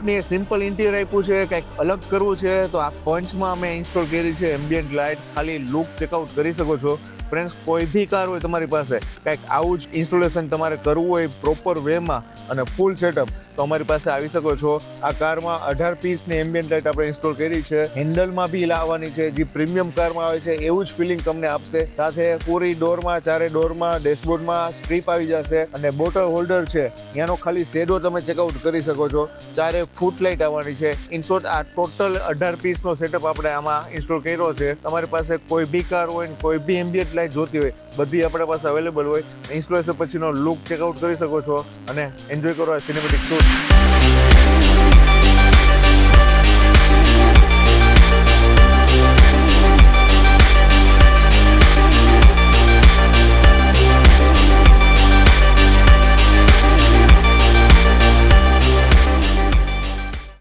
જીપની simple interior આપ્યું છે, કંઈક અલગ કરવું છે તો આ પંચમાં અમે ઇન્સ્ટોલ કરી છે એમ્બિયન્ટ લાઇટ. ખાલી લુક ચેકઆઉટ કરી શકો છો. ફ્રેન્ડ્સ, કોઈ બી કાર હોય તમારી પાસે, કંઈક આવું જ ઇન્સ્ટોલેશન તમારે કરવું હોય પ્રોપર વેમાં અને ફૂલ સેટઅપ, તો અમારી પાસે આવી શકો છો. આ કારમાં 18 પીસની એમ્બિયન્ટ લાઇટ આપણે ઇન્સ્ટોલ કરી છે. હેન્ડલમાં બી લાવવાની છે, જે પ્રીમિયમ કારમાં આવે છે એવું જ ફિલિંગ તમને આપશે. સાથે પૂરી ડોરમાં, ચારે ડોરમાં, ડેશબોર્ડમાં સ્ટ્રીપ આવી જશે અને બોટલ હોલ્ડર છે એનો ખાલી શેડો તમે ચેકઆઉટ કરી શકો છો. ચારે ફૂટ લાઇટ આવવાની છે. ઇન શોર્ટ, આ ટોટલ 18 પીસનો સેટઅપ આપણે આમાં ઇન્સ્ટોલ કર્યો છે. તમારી પાસે કોઈ બી કાર હોય ને કોઈ બી એમ્બિયન્ટ લાઇટ જોતી હોય, બધી આપણા પાસે અવેલેબલ હોય. ઇન્સ્ટોલેશન પછીનો લુક ચેકઆઉટ કરી શકો છો અને એન્જોય કરો આ સિનેમેટિક શૂટ.